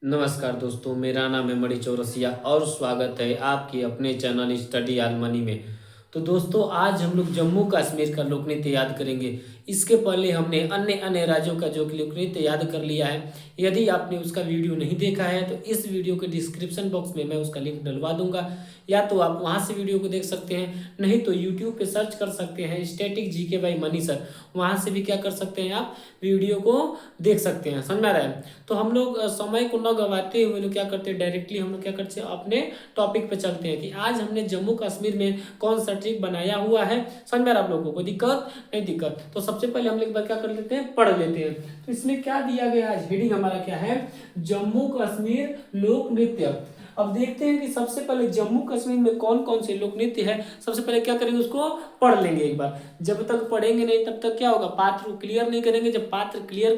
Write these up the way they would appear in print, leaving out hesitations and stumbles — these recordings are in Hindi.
नमस्कार दोस्तों, मेरा नाम है मणि चौरसिया और स्वागत है आपके अपने चैनल स्टडी ऑन मनी में। तो दोस्तों, आज हम लोग जम्मू कश्मीर का लोक नृत्य याद करेंगे। इसके पहले हमने अन्य अन्य राज्यों का जो लोक नृत्य याद कर लिया है। यदि आपने उसका वीडियो नहीं देखा है तो इस वीडियो के डिस्क्रिप्शन बॉक्स में मैं उसका लिंक डलवा दूंगा, या तो आप वहां से वीडियो को देख सकते हैं, नहीं तो यूट्यूब पे सर्च कर सकते हैं static GK by money sir. वहां से भी क्या कर सकते हैं, आप वीडियो को देख सकते हैं। समझ में आ रहा है? तो हम लोग समय को न गवाते हुए लोग क्या करते हैं, डायरेक्टली हम लोग क्या करते हैं, अपने टॉपिक पे चलते हैं कि आज हमने जम्मू कश्मीर में कौन सा ट्रिक बनाया हुआ है। समझ में आ रहा है आप लोगों को? दिक्कत नहीं? दिक्कत। तो सबसे पहले हम लोग एक बार क्या कर लेते हैं, पढ़ लेते हैं। तो इसमें क्या दिया गया आज, हेडिंग हमारा क्या है, जम्मू कश्मीर लोक नृत्य। अब देखते हैं कि सबसे पहले जम्मू कश्मीर में कौन कौन से लोक नृत्य है। सबसे पहले क्या करेंगे, उसको पढ़ लेंगे एक बार। जब तक पढ़ेंगे नहीं तब तक क्या होगा, पात्र क्लियर नहीं करेंगे। जब पात्र क्लियर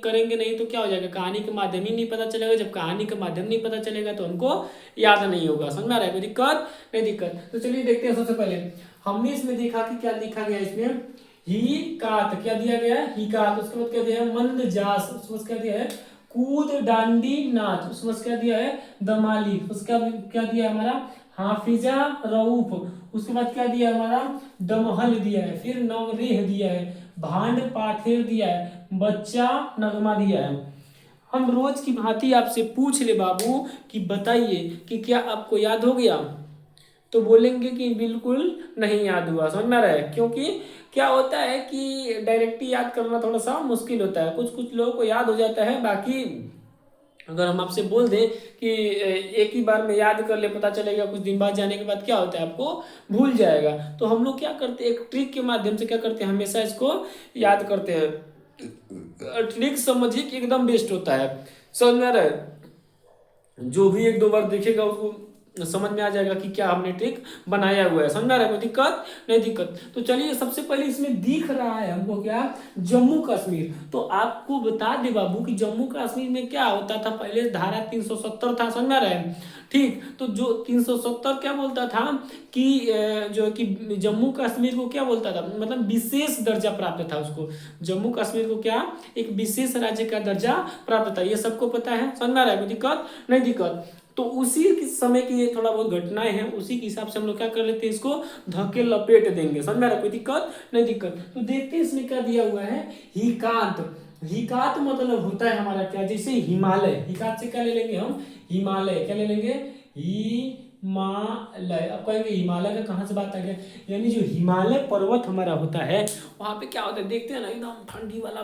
करेंगे नहीं तो क्या हो जाएगा, कहानी के माध्यम ही नहीं पता चलेगा। जब कहानी का माध्यम नहीं पता चलेगा तो हमको याद नहीं होगा। समझ में आ रहा है? कोई दिक्कत नहीं? दिक्कत। तो चलिए देखते हैं। सबसे पहले हमने इसमें देखा कि क्या लिखा गया, इसमें ही कात क्या दिया गया है, ही कात। उसके बाद क्या दिया है, मंद जास। उसके बाद क्या दिया है, कूद डांडी नाच। उसके बाद क्या दिया है, दमाली। उसका क्या दिया है हमारा, हाफिजा रऊफ। उसके बाद क्या दिया है हमारा, दमहल दिया है। फिर नवरेह दिया है, भांड पाथेर दिया है, बच्चा नगमा दिया है। हम रोज की भांति आपसे पूछ ले बाबू कि बताइए कि क्या आपको याद हो गया, तो बोलेंगे कि बिल्कुल नहीं याद हुआ। समझ में आ रहा है? क्योंकि क्या होता है कि डायरेक्टली याद करना थोड़ा सा मुश्किल होता है। कुछ कुछ लोगों को याद हो जाता है, बाकी अगर हम आपसे बोल दें कि एक ही बार में याद कर ले, पता चलेगा कुछ दिन बाद जाने के बाद क्या होता है, आपको भूल जाएगा। तो हम लोग क्या करते हैं, एक ट्रिक के माध्यम से क्या करते हैं, हमेशा इसको याद करते हैं। ट्रिक समझिए कि एकदम बेस्ट होता है। समझ में आ रहा है? जो भी एक दो बार देखेगा उसको समझ में आ जाएगा कि क्या हमने ट्रिक बनाया हुआ है। समझ में आ रहा है? कोई दिक्कत नहीं? दिक्कत। तो चलिए, सबसे पहले इसमें दिख रहा है हमको क्या, जम्मू कश्मीर। तो आपको बता दे बाबू कि जम्मू कश्मीर में क्या होता था, पहले धारा 370 था। समझ में आ रहा है? ठीक। तो जो 370 क्या बोलता था कि जो कि जम्मू कश्मीर को क्या बोलता था, मतलब विशेष दर्जा प्राप्त था उसको। जम्मू कश्मीर को क्या, एक विशेष राज्य का दर्जा प्राप्त था। ये सबको पता है। समझ में आ रहा है? कोई दिक्कत नहीं? दिक्कत। तो उसी समय की ये थोड़ा बहुत घटनाएं हैं, उसी के हिसाब से हम लोग क्या कर लेते हैं, इसको धक्के लपेट देंगे। समझ में आ रहा है? कोई दिक्कत नहीं? दिक्कत। तो देखते हैं इसमें क्या दिया हुआ है, हिकात। हिकात मतलब होता है हमारा क्या, जैसे हिमालय। हिकात से क्या ले लेंगे हम, हिमालय। क्या ले लेंगे, हिमालय। अब कहेंगे हिमालय का कहाँ से बात आ गया, यानी जो हिमालय पर्वत हमारा होता है, वहां पे क्या होता है, देखते हैं ना, एकदम ठंडी वाला,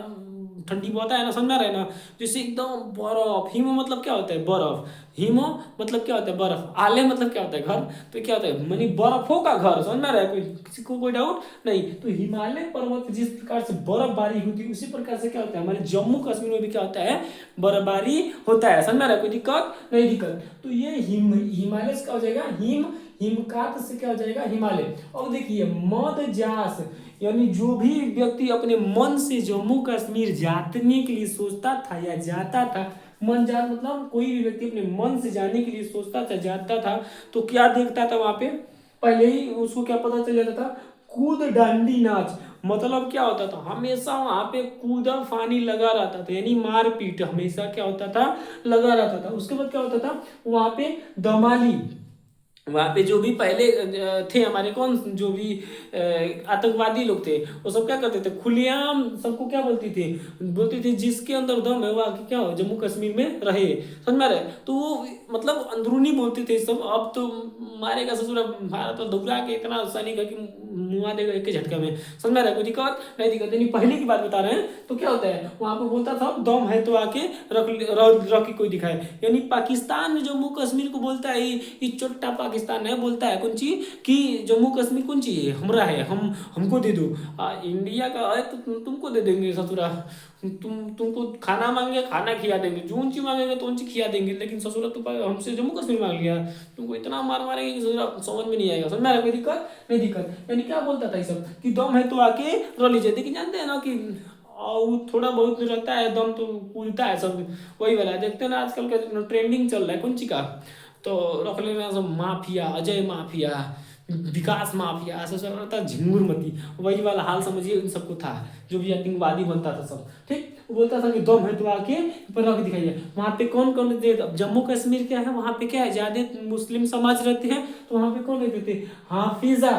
ठंडी बहुत है ना। समझ रहे ना, जैसे एकदम बर्फ। हिमो मतलब क्या होता है, बर्फ। हिमो मतलब क्या होता है, बर्फ। आले मतलब क्या होता है, घर। तो क्या होता है, मानी बर्फों का घर। समझ में आ रहा है? कोई किसी को कोई डाउट नहीं? तो हिमालय पर्वत जिस प्रकार से बर्फबारी होती है, उसी प्रकार से क्या होता है, हमारे जम्मू कश्मीर में भी क्या होता है, बर्फबारी होता है। समझ में आ रहा है? कोई दिक्कत नहीं? दिक्कत। तो ये हिमालय से क्या हो जाएगा, हिमकात से क्या हो जाएगा, हिमालय। और देखिए, मद जास, यानी जो भी व्यक्ति अपने मन से जम्मू कश्मीर जाने के लिए सोचता था या जाता था, मन जात मतलब कोई भी व्यक्ति अपने मन से जाने के लिए सोचता था, जाता था, तो क्या देखता था वहां पे, पहले ही उसको क्या पता चल जाता था, कूद डांडी नाच। मतलब क्या होता था, हमेशा वहां पे कूदा फानी लगा रहता था, यानी मारपीट हमेशा क्या होता था, लगा रहता था। उसके बाद क्या होता था, वहां पे दमाली, वहां पे जो भी पहले थे हमारे, कौन जो भी आतंकवादी लोग थे, वो सब क्या करते थे, खुलेआम सबको क्या बोलती थी जिसके अंदर दम है वो आके क्या हो, जम्मू कश्मीर में रहे। समझ में आ रहा है? तो वो मतलब अंदरूनी बोलते थे सब। अब तो मारेगा ससुरा, भारत तो दुबरा के इतना सैनिक है कि मुआ देगा एक झटका में। समझ में आ रहा है? कोई दिक्कत नहीं? दिक्कत नहीं। पहले की बात बता रहे हैं। तो क्या होता है, वहां पे बोलता था दम है तो आके रख के कोई दिखाए। यानी पाकिस्तान जम्मू कश्मीर को बोलता है ये चोट्टा पाकिस्तान है, बोलता है कौन चीज कि जम्मू कश्मीर कौन चीज है, हमरा है, हमको दे दो। इंडिया का है तो तुमको दे देंगे ससुरा। तुमको खाना मांगे खाना खिला देंगे, जो ऊंची मांगेंगे तो ऊंची खिला देंगे, लेकिन ससुरा तो हमसे जम्मू कश्मीर मांग लिया, तुमको इतना मार मारेंगे कि ससुरा समझ में नहीं आएगा। समझ में आ रहा है? कोई दिक्कत नहीं? दिक्कत। यानी क्या बोलता था ये सब कि दम है तो आके रो लीजिए। लेकिन जानते हैं ना कि और थोड़ा बहुत रहता है दम तो कूदता है सब, वही वाला देखते हैं ना आजकल का ट्रेंडिंग चल रहा है कौन ची का, तो रख लेना सब माफिया, अजय माफिया, विकास माफिया, ऐसा सब रहता, झिंगुरमती, वही वाला हाल समझिए इन सबको था, जो भी आतंकवादी बनता था सब। ठीक, वो बोलता था कि दम है तो आके पर रख दिखाइए। वहाँ पे कौन कौन रहते थे? अब जम्मू कश्मीर क्या है, वहाँ पे क्या है, ज्यादा मुस्लिम समाज रहते हैं, तो वहाँ पे कौन रहते थे? हाफिजा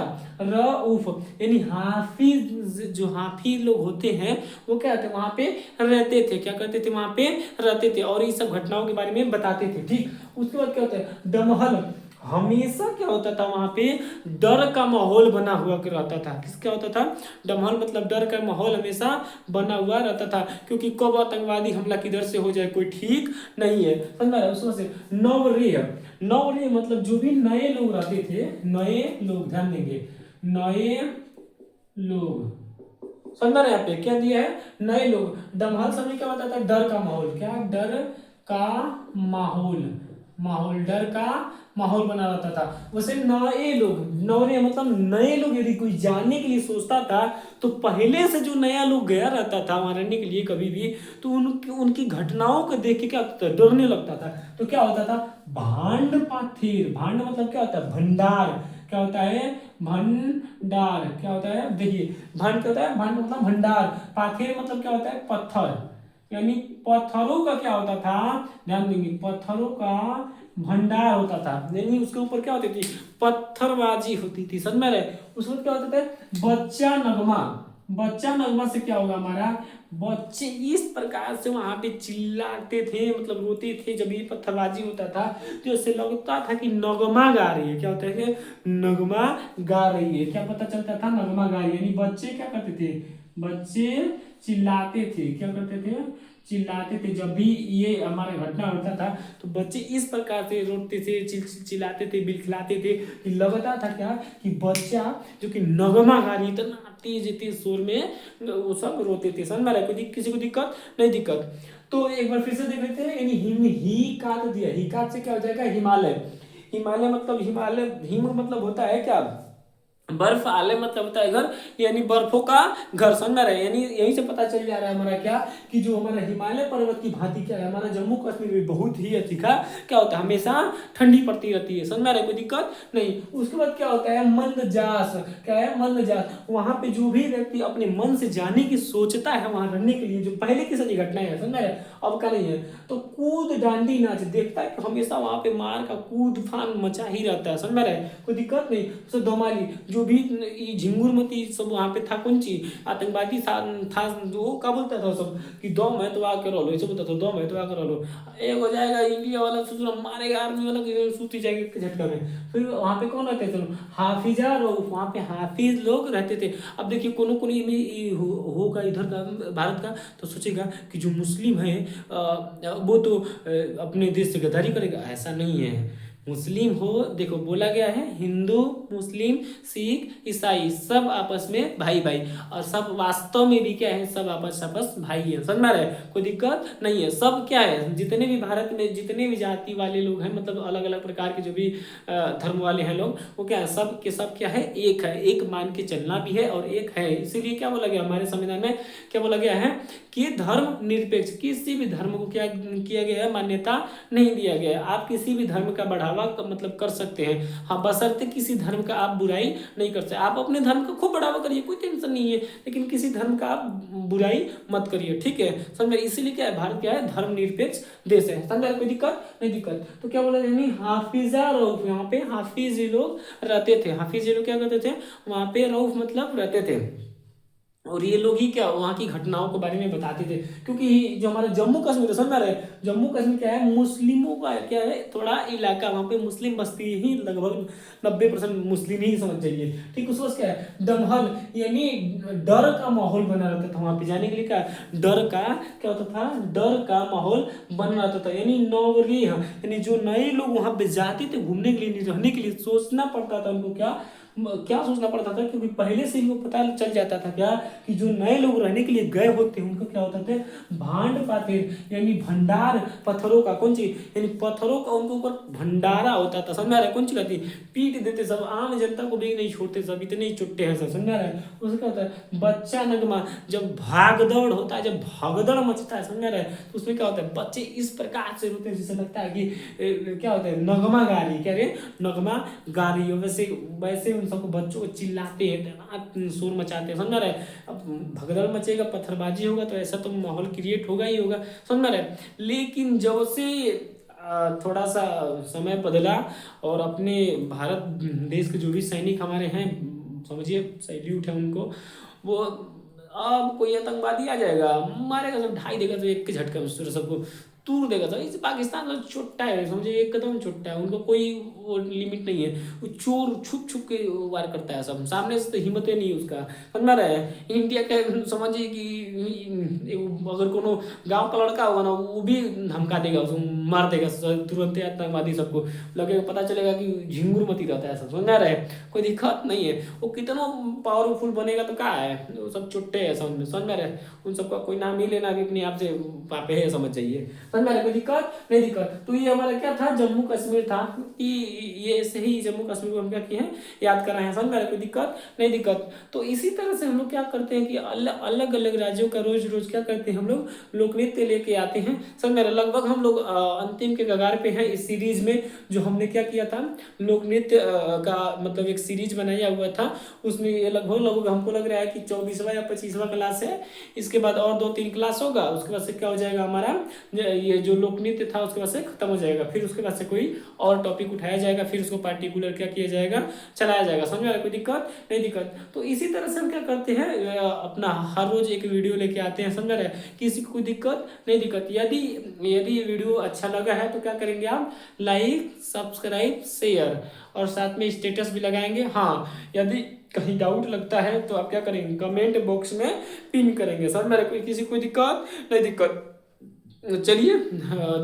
रऊफ, यानी हाफिज, जो हाफिज लोग होते हैं वो क्या होते हैं वहाँ पे रहते थे, क्या करते थे वहाँ पे रहते थे, और ये सब घटनाओं के बारे में बताते थे। ठीक, उसके बाद क्या होता है, दमहल, हमेशा क्या होता था वहां पे डर का माहौल बना हुआ रहता था। किस क्या होता था? दमहल मतलब डर का माहौल हमेशा बना हुआ रहता था, क्योंकि कब आतंकवादी हमला किधर से हो जाए कोई ठीक नहीं है। समझ में आ रहा है? उसमें से नवरेह, नवरेह मतलब जो भी नए लोग रहते थे, नए लोग, ध्यान देंगे, नए लोग, समझ में आ रहा है? यहाँ पे क्या दिया है, नए लोग। दमहल समय क्या होता था? डर का माहौल, क्या डर का माहौल, माहौल डर का माहौल बना रहता था। वैसे नए लोग, नौरे मतलब नए लोग, यदि कोई जाने के लिए सोचता था तो पहले से जो नया लोग गया रहता था वहां रहने के लिए कभी भी, तो उनकी उनकी घटनाओं को देख के क्या होता था, डरने लगता था। तो क्या होता था, भांड पाथेर, भांड मतलब क्या होता है, भंडार, क्या होता है, भंडार, क्या होता है, देखिए भांड क्या होता है, भांड मतलब भंडार, पाथेर मतलब क्या होता है, पत्थर, यानी पत्थरों का क्या होता था, ध्यान देंगे, पत्थरों का भंडार होता था, यानी उसके ऊपर क्या होती थी, पत्थरबाजी होती थी। समझ में रहे? उसमें क्या होता था, बच्चा नगमा, बच्चा नगमा से क्या होगा हमारा, बच्चे इस प्रकार से वहां पे चिल्लाते थे, मतलब रोते थे जब ये पत्थरबाजी होता था, तो इससे लगता था कि नगमा गा रही है। क्या होता है कि नगमा गा रही है, क्या पता चलता था, नगमा गा रही है। यानी बच्चे क्या करते थे, बच्चे चिल्लाते थे, क्या करते थे, चिल्लाते थे। जब भी ये हमारा घटना होता था तो बच्चे इस प्रकार से रोते थे, चिल्लाते थे, बिलखिलाते थे कि लगता था क्या, कि बच्चा जो कि नगमा गा रही, इतना तेज तेज शोर में वो सब रोते थे। समझ में आ रहा है? कोई किसी को दिक्कत नहीं, दिक्कत। तो एक बार फिर से देख लेते हैं, यानी ही काट दिया, ही काट से क्या हो जाएगा, हिमालय, हिमालय मतलब हिमालय, हिम मतलब होता है क्या, बर्फ, आले मतलब होता है घर, यानी बर्फों का घर। समझ में रहा है? यानी यही से पता चल जा रहा है हमारा क्या, कि जो हमारा हिमालय पर्वत की भांति क्या है, हमारा जम्मू कश्मीर में बहुत ही अधिक क्या होता है, हमेशा ठंडी पड़ती रहती है। समझ में आ रहा है? कोई दिक्कत नहीं। उसके बाद क्या होता है, मंदजास, क्या है, मंदजास, वहां पे जो भी व्यक्ति अपने मन से जाने की सोचता है वहां रहने के लिए, जो पहले की सारी घटनाएं है, समझ में आ रहा है, अब का नहीं है, तो कूद डांडी नाच देखता है कि हमेशा वहां पे मार का कूद फान मचा ही रहता है। समझ में आ रहा है? कोई दिक्कत नहीं। तो दमाली, जो भी झिंगुरमती सब वहां पे था, कौन चीज आतंकवादी था, वो क्या बोलता था सब, कि दम है तो आके रहो, ऐसे बोलता था, दम है तो आके रहो, एक हो जाएगा इंडिया वाला सोचना मारेगा, आर्मी वाला सूती जाएगा झटका में। फिर वहां पे कौन रहते थे, हाफिजा रऊफ, वहां पे हाफिज लोग रहते थे। अब देखिए कोनो कोनो में होगा इधर का भारत का, तो सोचेगा कि जो मुस्लिम है वो तो अपने देश से गद्दारी करेगा, ऐसा नहीं है। मुस्लिम हो, देखो बोला गया है, हिंदू, मुस्लिम, सिख, ईसाई सब आपस में भाई भाई, और सब वास्तव में भी क्या है, सब आपस आपस भाई है। समझ में आ रहा है? कोई दिक्कत नहीं है। सब क्या है, जितने भी भारत में जितने भी जाति वाले लोग हैं, मतलब अलग अलग प्रकार के जो भी धर्म वाले हैं लोग, वो क्या है, सब के सब क्या है, एक है, एक मान के चलना भी है और एक है। इसीलिए क्या बोला गया हमारे संविधान में, क्या बोला गया है, कि धर्म निरपेक्ष, किसी भी धर्म को क्या किया गया है, मान्यता नहीं दिया गया है। आप किसी भी धर्म का बढ़ावा मतलब कर सकते हैं, हाँ, बशर्ते किसी धर्म का आप बुराई नहीं कर सकते। आप अपने धर्म का खूब बढ़ावा करिए, कोई टेंशन नहीं है, लेकिन किसी धर्म का आप बुराई मत करिए। ठीक है, समझ, इसीलिए क्या है, भारत क्या है, धर्म निरपेक्ष देश है। समझ, कोई दिक्कत नहीं, दिक्कत। तो क्या बोला, यानी हाफिजा रऊफ, यहाँ पे हाफिज लोग रहते थे। हाफिज लोग क्या करते थे वहां पे, रऊफ मतलब रहते थे, और ये लोग ही क्या वहाँ की घटनाओं के बारे में बताते थे। क्योंकि जो हमारा जम्मू कश्मीर है, समझ में आ रहा है, जम्मू कश्मीर क्या है, मुस्लिमों का क्या है, थोड़ा इलाका, वहाँ पे मुस्लिम बस्ती ही लगभग 90% मुस्लिम ही समझ जाइए। ठीक, उसके बाद क्या है, दमहल, यानी डर का माहौल बना रहता था वहाँ पे जाने के लिए, क्या डर का क्या होता था, डर का माहौल बना रहता था। यानी नवरेह, यानी जो नए लोग वहाँ पे जाते थे घूमने के लिए, रहने के लिए, सोचना पड़ता था उनको, क्या सोचना पड़ता था, क्योंकि पहले से ही वो पता चल जाता था क्या, कि जो नए लोग रहने के लिए गए होते हैं उनको क्या होता था, भांड पातेर, यानी भंडार, पत्थरों का, कौन चीज, यानी पत्थरों का उनके ऊपर भंडारा होता था। समझ आ रहा है? कौन चीज कहती, पीट देते सब, आम जनता को भी नहीं छोड़ते सब, इतने ही चुट्टे हैं सब। समझ आ रहा है? उसका क्या होता है, बच्चा नगमा, जब भागदौड़ होता है, जब भगदड़ मचता है, समझ आ रहा है, तो उसमें क्या होता है, बच्चे इस प्रकार से रोते हैं जिससे लगता है कि क्या होता है, नगमा गा रही, क्या रे, नगमा गा रही है। वैसे वैसे उन सबको बच्चों को चिल्लाते हैं, शोर मचाते हैं, समझ में रहे। अब भगदड़ मचेगा, पत्थरबाजी होगा तो ऐसा तो माहौल क्रिएट होगा ही होगा, समझ में रहे। लेकिन जब से थोड़ा सा समय बदला और अपने भारत देश के जो भी सैनिक हमारे हैं, समझिए सैल्यूट है उनको, वो अब कोई आतंकवादी आ जाएगा मारेगा सब, ढाई देगा तो एक के झटके में सबको तूर देगा सब। इस पाकिस्तान तो छोटा है, समझे एक कदम छोटा है, उनको कोई वो लिमिट नहीं है, वो चोर छुप छुप के वार करता है सब, सामने से तो हिम्मत ही नहीं उसका, समझ रहा है। इंडिया का समझिए कि अगर कोनो गांव का लड़का होगा ना, वो भी धमका देगा उसको, मार देगा तुरंत आतंकवादी सबको, लगेगा पता चलेगा कि झिंगुर मती रहता है सब, समझ रहा है। कोई दिक्कत नहीं है, वो कितना पावरफुल बनेगा तो क्या है, वो सब चुट्टे है, समझ में रहे। उन सबका कोई नाम ही लेना भी अपने आप से पापे है, समझ जाइए, समझ में रहे। कोई दिक्कत नहीं, दिक्कत तो ये हमारा क्या था, जम्मू कश्मीर था कि ये ऐसे ही जम्मू कश्मीर को हम क्या किए हैं, याद कर रहे हैं, समझ में रहे। कोई दिक्कत नहीं, दिक्कत तो इसी तरह से हम लोग क्या करते हैं कि अलग अलग राज्यों का रोज रोज क्या करते हैं हम लोग, लोक नृत्य लेके आते हैं, समझ में रहे। लगभग हम लोग अंतिम के कगार पे हैं इस सीरीज में, जो हमने क्या किया था, लोक नृत्य का मतलब एक सीरीज बनाया हुआ था, उसमें ये लगभग लगभग हमको लग रहा है कि 24वां या 25वां क्लास है। इसके बाद और 2-3 क्लास होगा, उसके बाद से क्या हो जाएगा हमारा, ये जो लोक नृत्य था उसके बाद से खत्म हो जाएगा, फिर उसके बाद से कोई और टॉपिक उठाया जाएगा, फिर उसको पार्टिकुलर क्या किया जाएगा, चलाया जाएगा, समझ में आ रहा है। कोई दिक्कत नहीं, दिक्कत तो इसी तरह से हम क्या करते हैं, अपना हर रोज एक वीडियो लेके आते हैं, समझ रहे हैं। किसी को कोई दिक्कत नहीं, दिक्कत यदि ये वीडियो अच्छा लगा है तो क्या करेंगे आप, लाइक सब्सक्राइब शेयर और साथ में स्टेटस भी लगाएंगे। हाँ, यदि कहीं डाउट लगता है तो आप क्या करेंगे, कमेंट बॉक्स में पिन करेंगे, सर मेरे को किसी कोई दिक्कत नहीं, दिक्कत। चलिए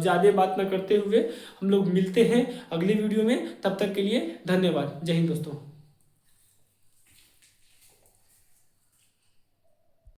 ज़्यादा बात ना करते हुए हम लोग मिलते हैं अगली वीडियो में, तब तक के लिए धन्यवाद, जय हिंद दोस्तों।